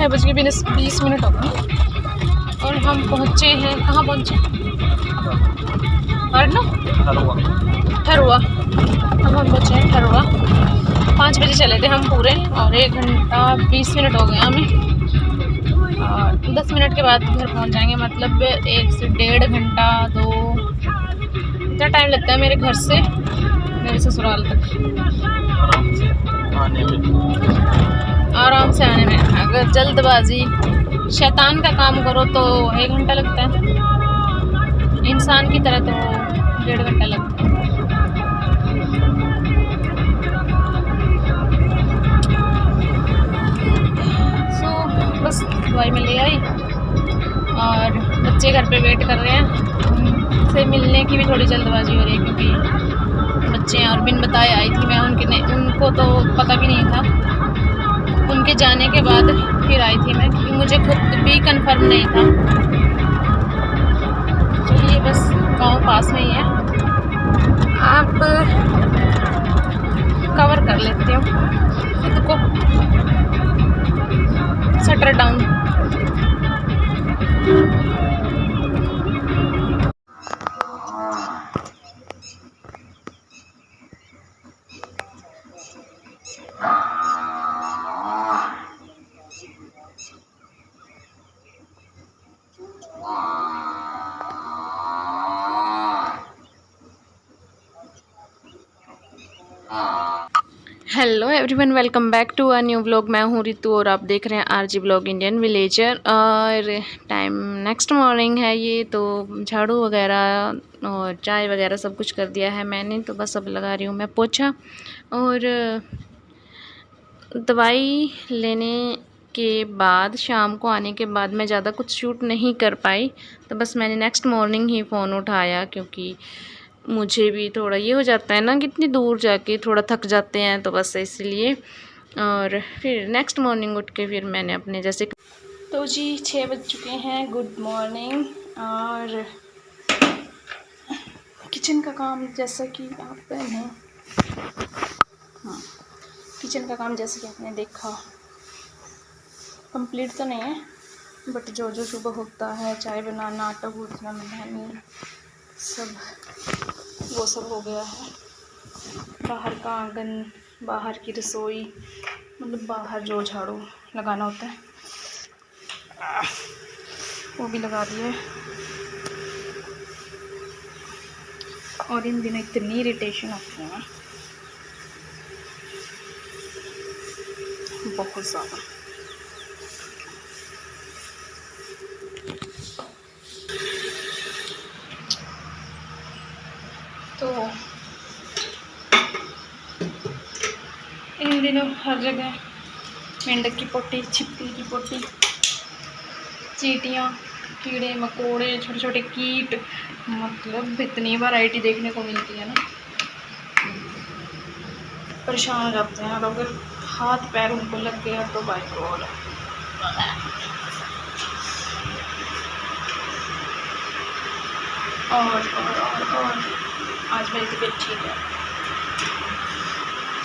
6:20 हो गए और हम पहुँचे हैं, कहाँ पहुँचे? और ना ठरुआ। अब हम पहुँचे हैं ठरुआ। 5 बजे चले थे हम पूरे और 1 घंटा 20 मिनट हो गए हमें। और 10 मिनट के बाद घर पहुँच जाएंगे, मतलब 1 से 1.5 घंटा 2 इतना टाइम लगता है मेरे घर से मेरे ससुराल तक आराम से आने में। अगर जल्दबाजी शैतान का काम करो तो 1 घंटा लगता है, इंसान की तरह तो 1.5 घंटा लगता है। बस दवाई में ले आई और बच्चे घर पे वेट कर रहे हैं। उनसे मिलने की भी थोड़ी जल्दबाजी हो रही है क्योंकि बच्चे हैं और बिन बताए आई थी मैं। उनको तो पता भी नहीं था। उनके जाने के बाद फिर आई थी मैं क्योंकि मुझे खुद भी कंफर्म नहीं था। चलिए बस गांव पास में ही है, आप कवर कर लेते हो खुद को। Shutter down. Hello everyone, welcome back to a new vlog. मैं हूँ रितु और आप देख रहे हैं आरजी व्लॉग इंडियन विलेजर। और टाइम नेक्स्ट मॉर्निंग है ये, तो झाड़ू वगैरह और चाय वगैरह सब कुछ कर दिया है मैंने। तो बस अब लगा रही हूँ मैं पोछा। और दवाई लेने के बाद शाम को आने के बाद मैं ज़्यादा कुछ शूट नहीं कर पाई, तो बस मैंने नेक्स्ट मॉर्निंग ही फ़ोन उठाया क्योंकि मुझे भी थोड़ा ये हो जाता है ना, कितनी दूर जाके थोड़ा थक जाते हैं, तो बस इसलिए। और फिर नेक्स्ट मॉर्निंग उठ के फिर मैंने अपने जैसे तो जी 6 बज चुके हैं। Good morning. और किचन का काम जैसा कि आपने किचन का काम जैसे कि आपने देखा कंप्लीट तो नहीं है, बट जो जो सुबह होता है, चाय बनाना, आटा गूँथना, नहानी, सब वो सब हो गया है। बाहर का आंगन, बाहर की रसोई, मतलब बाहर जो झाड़ू लगाना होता है वो भी लगा दिया है। और इन दिनों इतनी इरिटेशन होती है बहुत ज़्यादा। तो इन दिनों हर जगह मेंढक की पोटी, छिपकली की पोटी, चींटियाँ, कीड़े मकोड़े, छोटे छोटे कीट, मतलब इतनी वैरायटी देखने को मिलती है ना, परेशान हो जाते हैं। और अगर हाथ पैर उनको लग गया तो बाय गॉड। और आज मेरी तबीयत ठीक है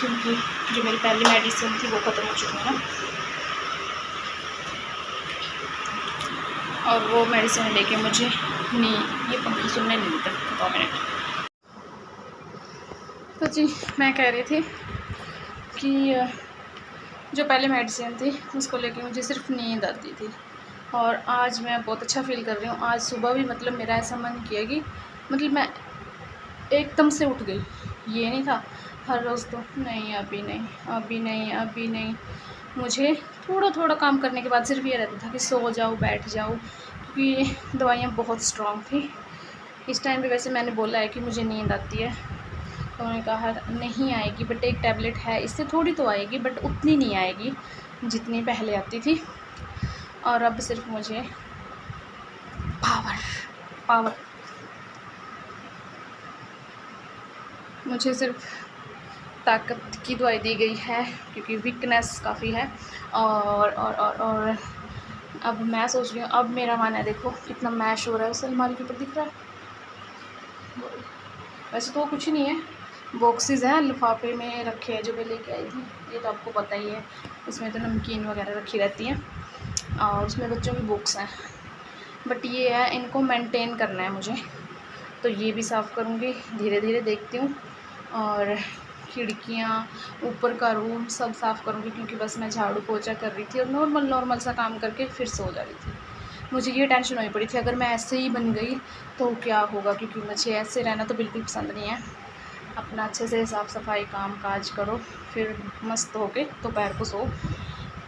क्योंकि जो मेरी पहली मेडिसिन थी वो ख़त्म हो चुकी है ना, और वो मेडिसिन लेके मुझे नहीं, ये पंखा सुनने नहीं देता। 2 मिनट। तो जी मैं कह रही थी कि जो पहले मेडिसिन थी उसको लेके मुझे सिर्फ नींद आती थी, और आज मैं बहुत अच्छा फील कर रही हूँ। आज सुबह भी मतलब मेरा ऐसा मन किया कि मतलब मैं एकदम से उठ गई। ये नहीं था हर रोज़ तो नहीं, अभी नहीं, अभी नहीं, अभी नहीं। मुझे थोड़ा थोड़ा काम करने के बाद सिर्फ ये रहता था कि सो जाओ, बैठ जाओ, क्योंकि दवाइयाँ बहुत स्ट्रॉन्ग थी। इस टाइम पे वैसे मैंने बोला है कि मुझे नींद आती है, तो उन्होंने कहा नहीं आएगी, बट एक टैबलेट है, इससे थोड़ी तो आएगी, बट उतनी नहीं आएगी जितनी पहले आती थी। और अब सिर्फ मुझे पावर मुझे सिर्फ ताकत की दवाई दी गई है क्योंकि वीकनेस काफ़ी है। और अब मैं सोच रही हूँ, अब मेरा मन है, देखो कितना मैश हो रहा है, उस अलमारी के ऊपर दिख रहा है। वैसे तो कुछ ही नहीं है, बॉक्सेस हैं लिफाफे में रखे हैं जो मैं लेके आई थी, ये तो आपको पता ही है। इसमें तो नमकीन वगैरह रखी रहती हैं और उसमें बच्चों की बुक्स हैं। बट ये है, इनको मेंटेन करना है मुझे, तो ये भी साफ़ करूँगी धीरे धीरे, देखती हूँ। और खिड़कियाँ, ऊपर का रूम सब साफ़ करूँगी, क्योंकि बस मैं झाड़ू पोछा कर रही थी और नॉर्मल सा काम करके फिर सो जा रही थी। मुझे ये टेंशन हुई पड़ी थी अगर मैं ऐसे ही बन गई तो क्या होगा, क्योंकि मुझे ऐसे रहना तो बिल्कुल पसंद नहीं है। अपना अच्छे से साफ़ सफाई काम काज करो, फिर मस्त होके दोपहर को सो,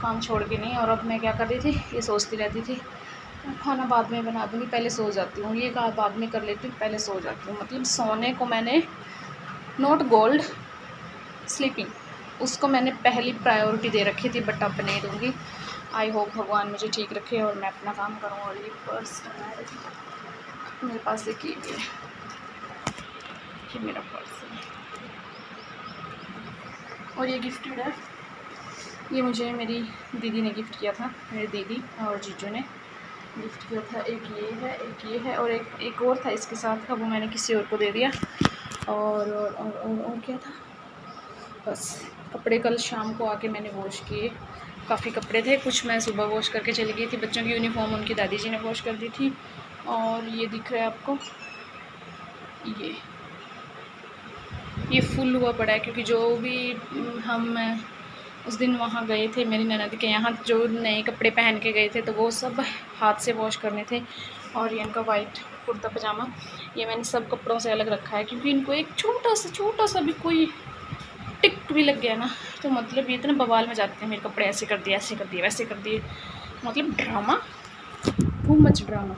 काम छोड़ के नहीं। और अब मैं क्या कर रही थी, ये सोचती रहती थी खाना बाद में बना दूँगी, पहले सो जाती हूँ। ये कहा बाद में कर लेती हूँ, पहले सो जाती हूँ। मतलब सोने को मैंने नॉट गोल्ड, स्लीपिंग, उसको मैंने पहली प्रायोरिटी दे रखी थी, बट अब नहीं दूँगी। आई होप भगवान मुझे ठीक रखे और मैं अपना काम करूँ। और ये पर्स मेरे पास एक ये भी है, ये मेरा पर्स है और ये गिफ्टेड है। ये मुझे मेरी दीदी ने गिफ्ट किया था, मेरी दीदी और जीजू ने गिफ्ट किया था। एक ये है और एक और था इसके साथ का, वो मैंने किसी और को दे दिया। और क्या था, बस कपड़े कल शाम को आके मैंने वॉश किए, काफ़ी कपड़े थे, कुछ मैं सुबह वॉश करके चली गई थी। बच्चों की यूनिफॉर्म उनकी दादी जी ने वॉश कर दी थी। और ये दिख रहा है आपको, ये फुल हुआ पड़ा है, क्योंकि जो भी हम उस दिन वहाँ गए थे मेरी ननद के यहाँ, जो नए कपड़े पहन के गए थे, तो वो सब हाथ से वॉश करने थे। और ये इनका वाइट कुर्ता पजामा, ये मैंने सब कपड़ों से अलग रखा है, क्योंकि इनको एक छोटा सा भी कोई टिक भी लग गया ना, तो मतलब ये इतना बवाल में जाते हैं, मेरे कपड़े ऐसे कर दिए, ऐसे कर दिए, वैसे कर दिए, मतलब ड्रामा, टू मच ड्रामा।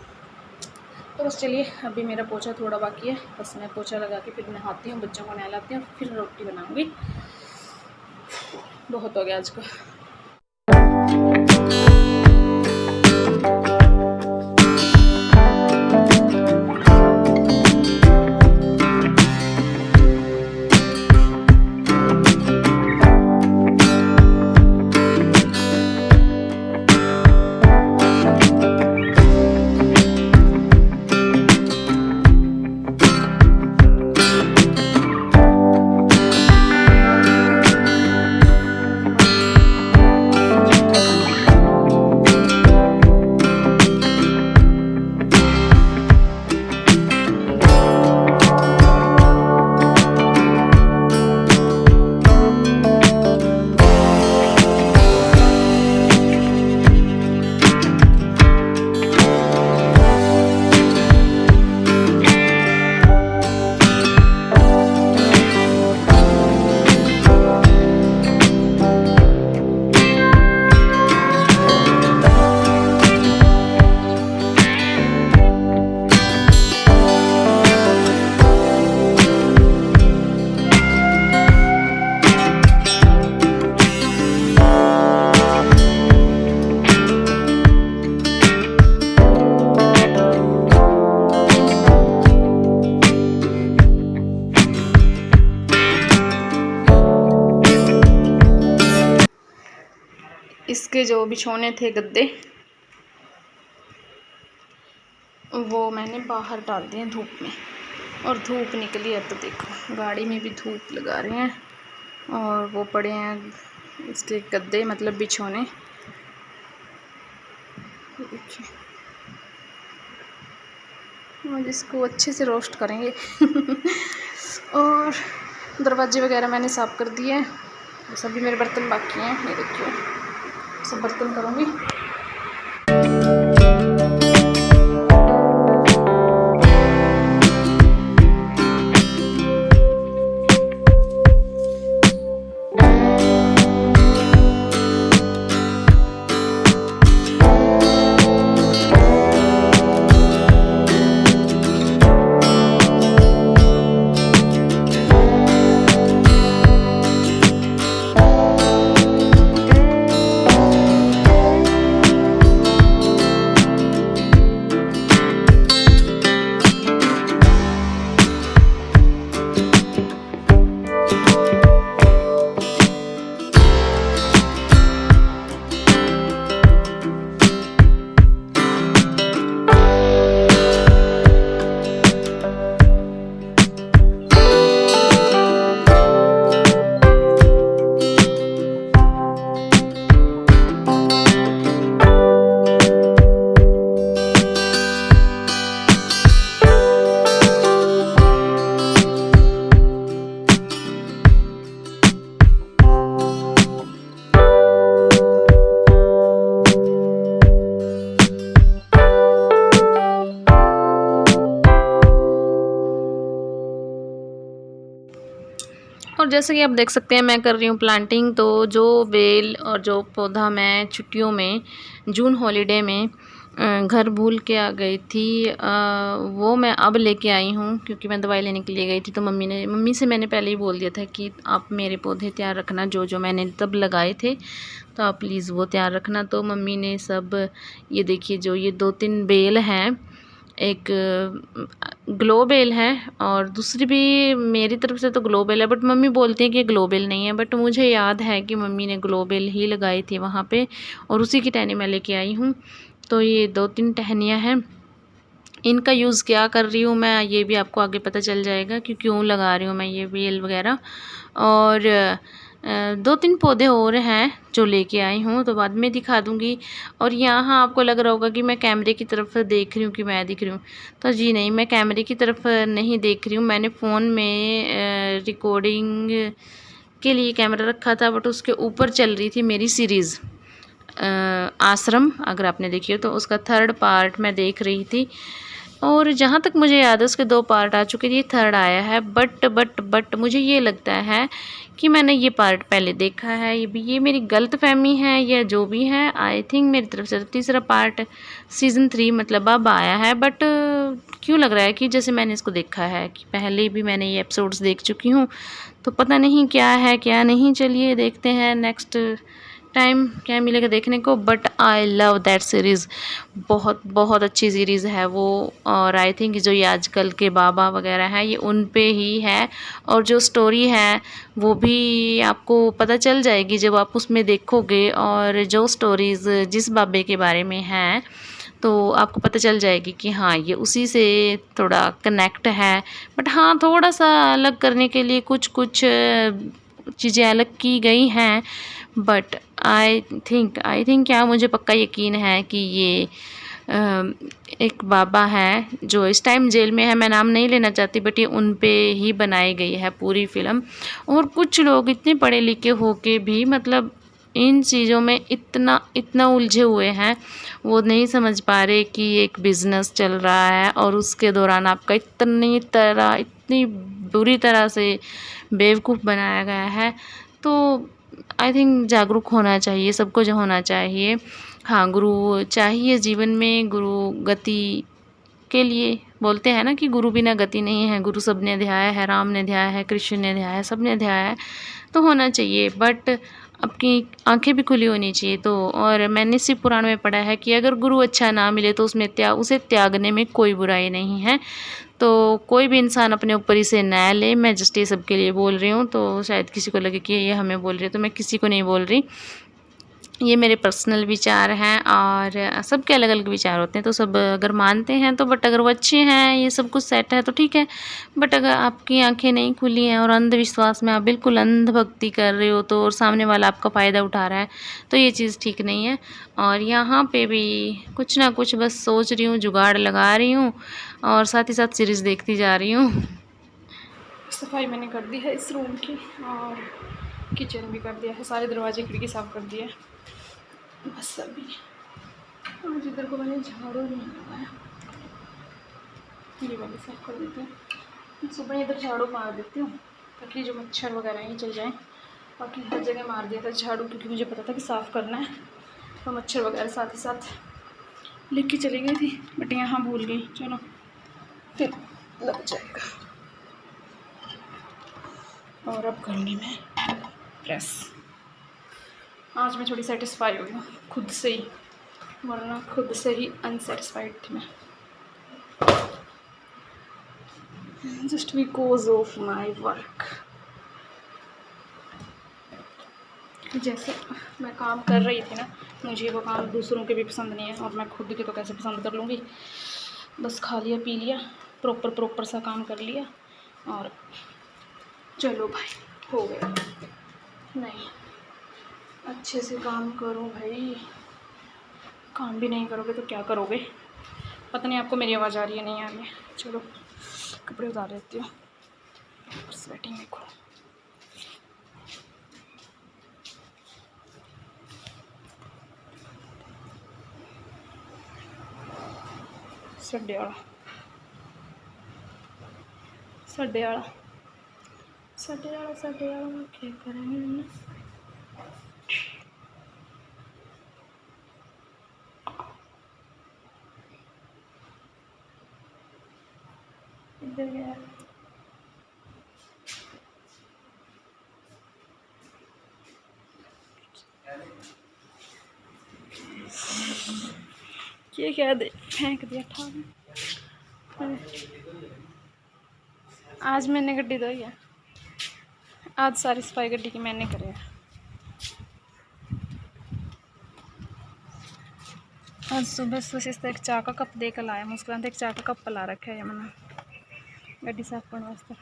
तो बस चलिए, अभी मेरा पोछा थोड़ा बाकी है, बस मैं पोछा लगा के फिर नहाती हूँ, बच्चों को नहलाती हूँ, फिर रोटी बनाऊँगी। बहुत हो गया आज का। इसके जो बिछौने थे गद्दे, वो मैंने बाहर डाल दिए धूप में, और धूप निकली है तो देखो गाड़ी में भी धूप लगा रहे हैं। और वो पड़े हैं इसके गद्दे, मतलब बिछौने, देखिए, और इसको अच्छे से रोस्ट करेंगे। और दरवाजे वगैरह मैंने साफ़ कर दिए हैं, सभी मेरे बर्तन बाकी हैं, ये देखिए सब बर्तन करूँगी। जैसे कि आप देख सकते हैं मैं कर रही हूँ प्लांटिंग। तो जो बेल और जो पौधा मैं छुट्टियों में जून हॉलीडे में घर भूल के आ गई थी, वो मैं अब लेके आई हूँ क्योंकि मैं दवाई लेने के लिए गई थी। तो मम्मी से मैंने पहले ही बोल दिया था कि आप मेरे पौधे तैयार रखना, जो मैंने तब लगाए थे, तो आप प्लीज़ वो तैयार रखना। तो मम्मी ने सब, ये देखिए जो ये 2-3 बेल हैं, एक ग्लो बेल है और दूसरी भी मेरी तरफ से तो ग्लो बेल है, बट मम्मी बोलती हैं कि ग्लो बेल नहीं है। बट मुझे याद है कि मम्मी ने ग्लो बेल ही लगाई थी वहाँ पे और उसी की टहनी मैं लेके आई हूँ। तो ये 2-3 टहनियाँ हैं, इनका यूज़ क्या कर रही हूँ मैं ये भी आपको आगे पता चल जाएगा कि क्यों लगा रही हूँ मैं ये बेल वगैरह। और 2-3 पौधे और हैं जो लेके आई हूँ, तो बाद में दिखा दूँगी। और यहाँ आपको लग रहा होगा कि मैं कैमरे की तरफ देख रही हूँ कि मैं दिख रही हूँ, तो जी नहीं, मैं कैमरे की तरफ नहीं देख रही हूँ। मैंने फ़ोन में रिकॉर्डिंग के लिए कैमरा रखा था, बट उसके ऊपर चल रही थी मेरी सीरीज़ आश्रम, अगर आपने देखी हो तो उसका 3rd पार्ट मैं देख रही थी। और जहाँ तक मुझे याद है उसके 2 पार्ट आ चुके थे, ये 3rd आया है। बट मुझे ये लगता है कि मैंने ये पार्ट पहले देखा है। ये मेरी गलतफहमी है या जो भी है, आई थिंक मेरी तरफ से तो 3रा पार्ट सीज़न 3 मतलब अब आया है। बट क्यों लग रहा है कि जैसे मैंने इसको देखा है, कि पहले भी मैंने ये एपिसोड्स देख चुकी हूँ, तो पता नहीं क्या है क्या नहीं। चलिए देखते हैं नेक्स्ट टाइम क्या मिलेगा देखने को। But I love that series, बहुत अच्छी सीरीज़ है वो। और आई थिंक जो ये आजकल के बाबा वगैरह हैं ये उन पे ही है, और जो स्टोरी है वो भी आपको पता चल जाएगी जब आप उसमें देखोगे। और जो स्टोरीज़ जिस बाबे के बारे में हैं तो आपको पता चल जाएगी कि हाँ ये उसी से थोड़ा कनेक्ट है। बट हाँ, थोड़ा सा अलग करने के लिए कुछ चीज़ें अलग की गई हैं। बट आई थिंक क्या, मुझे पक्का यकीन है कि ये एक बाबा है जो इस टाइम जेल में है, मैं नाम नहीं लेना चाहती, बट ये उन पे ही बनाई गई है पूरी फिल्म। और कुछ लोग इतने पढ़े लिखे होके भी मतलब इन चीज़ों में इतना उलझे हुए हैं, वो नहीं समझ पा रहे कि एक बिज़नेस चल रहा है और उसके दौरान आपका इतनी बुरी तरह से बेवकूफ़ बनाया गया है। तो आई थिंक जागरूक होना चाहिए, सबको जो होना चाहिए। हाँ, गुरु चाहिए जीवन में, गुरु गति के लिए बोलते हैं ना कि गुरु बिना गति नहीं है। गुरु सब ने ध्याया है, राम ने ध्याया है, कृष्ण ने ध्याया है, सब ने ध्याया है, तो होना चाहिए। बट आपकी आंखें भी खुली होनी चाहिए। तो और मैंने शिव पुराण में पढ़ा है कि अगर गुरु अच्छा ना मिले तो उसे त्यागने में कोई बुराई नहीं है। तो कोई भी इंसान अपने ऊपर इसे ना ले। मैं जस्ट ये सबके लिए बोल रही हूँ, तो शायद किसी को लगे कि ये हमें बोल रही है, तो मैं किसी को नहीं बोल रही। ये मेरे पर्सनल विचार हैं और सबके अलग अलग विचार होते हैं, तो सब अगर मानते हैं तो, बट अगर वो अच्छे हैं, ये सब कुछ सेट है तो ठीक है। बट अगर आपकी आंखें नहीं खुली हैं और अंधविश्वास में आप बिल्कुल अंधभक्ति कर रहे हो, तो और सामने वाला आपका फ़ायदा उठा रहा है, तो ये चीज़ ठीक नहीं है। और यहाँ पे भी कुछ ना कुछ बस सोच रही हूँ, जुगाड़ लगा रही हूँ और साथ ही साथ सीरीज़ देखती जा रही हूँ। सफाई मैंने कर दी है इस रूम की और किचन भी कर दिया है, सारे दरवाजे खिड़की साफ़ कर दिए बस। अभी आज इधर को मैंने झाड़ू नहीं लगाया, ये वाले साफ़ कर देते हैं। सुबह इधर झाड़ू मार देती हूँ ताकि जो मच्छर वगैरह ही चल जाएँ। बाकी हर जगह मार दिया था झाड़ू क्योंकि मुझे पता था कि साफ़ करना है, तो मच्छर वगैरह साथ ही साथ लेके चली गई थी, बट यहाँ भूल गई। चलो फिर लग जाएगा। और अब करूँगी मैं प्रेस। आज मैं थोड़ी सेटिस्फाई हुई हूँ खुद से ही, वरना खुद से ही अनसेटिस्फाइड थी मैं, just because of my work. जैसे मैं काम कर रही थी ना, मुझे वो काम दूसरों के भी पसंद नहीं है, और मैं खुद के तो कैसे पसंद कर लूँगी। बस खा लिया पी लिया, प्रॉपर सा काम कर लिया और चलो भाई हो गया। नहीं, अच्छे से काम करो भाई, काम भी नहीं करोगे तो क्या करोगे। पता नहीं आपको मेरी आवाज़ आ रही है नहीं आ रही है। चलो कपड़े उतार देती हूँ, स्वेटिंग देखो। सड्डे वाला साढ़े वाला क्या करेंगे। इधर गया ये क्या दे फेंक दिया था। आज मैंने गड्डी धोई है, आज सारी सफाई गड्डी की मैंने करी है। आज सुबह सुबह एक चाय का कप देकर लाया, मुस्कुराते एक चाय का कप ला रखा है मैंने गड्डी साफ करने वास्ते।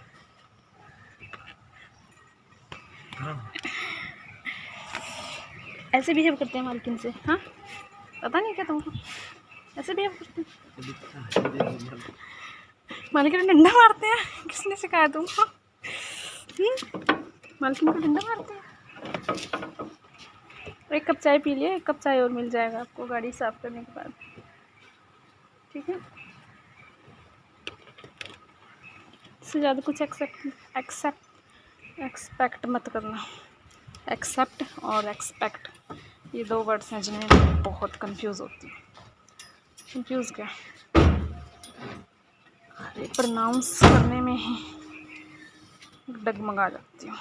ऐसे बिहेव करते हैं मालकिन से, हाँ पता नहीं क्या तुमको ऐसे बिहेव करते हैं। मालकिन को डंडा मारते हैं, किसने सिखाया तुमको? मालकिन को डंडा मारते हैं। एक कप चाय पी लिए, एक कप चाय और मिल जाएगा आपको गाड़ी साफ करने के बाद, ठीक है। इससे ज़्यादा कुछ एक्सपेक्ट मत करना। एक्सेप्ट और एक्सपेक्ट ये दो वर्ड्स हैं जिन्हें मैं बहुत कंफ्यूज होती हूँ। कंफ्यूज क्या, प्रोनाउंस करने में ही डगमगा जाती हूँ।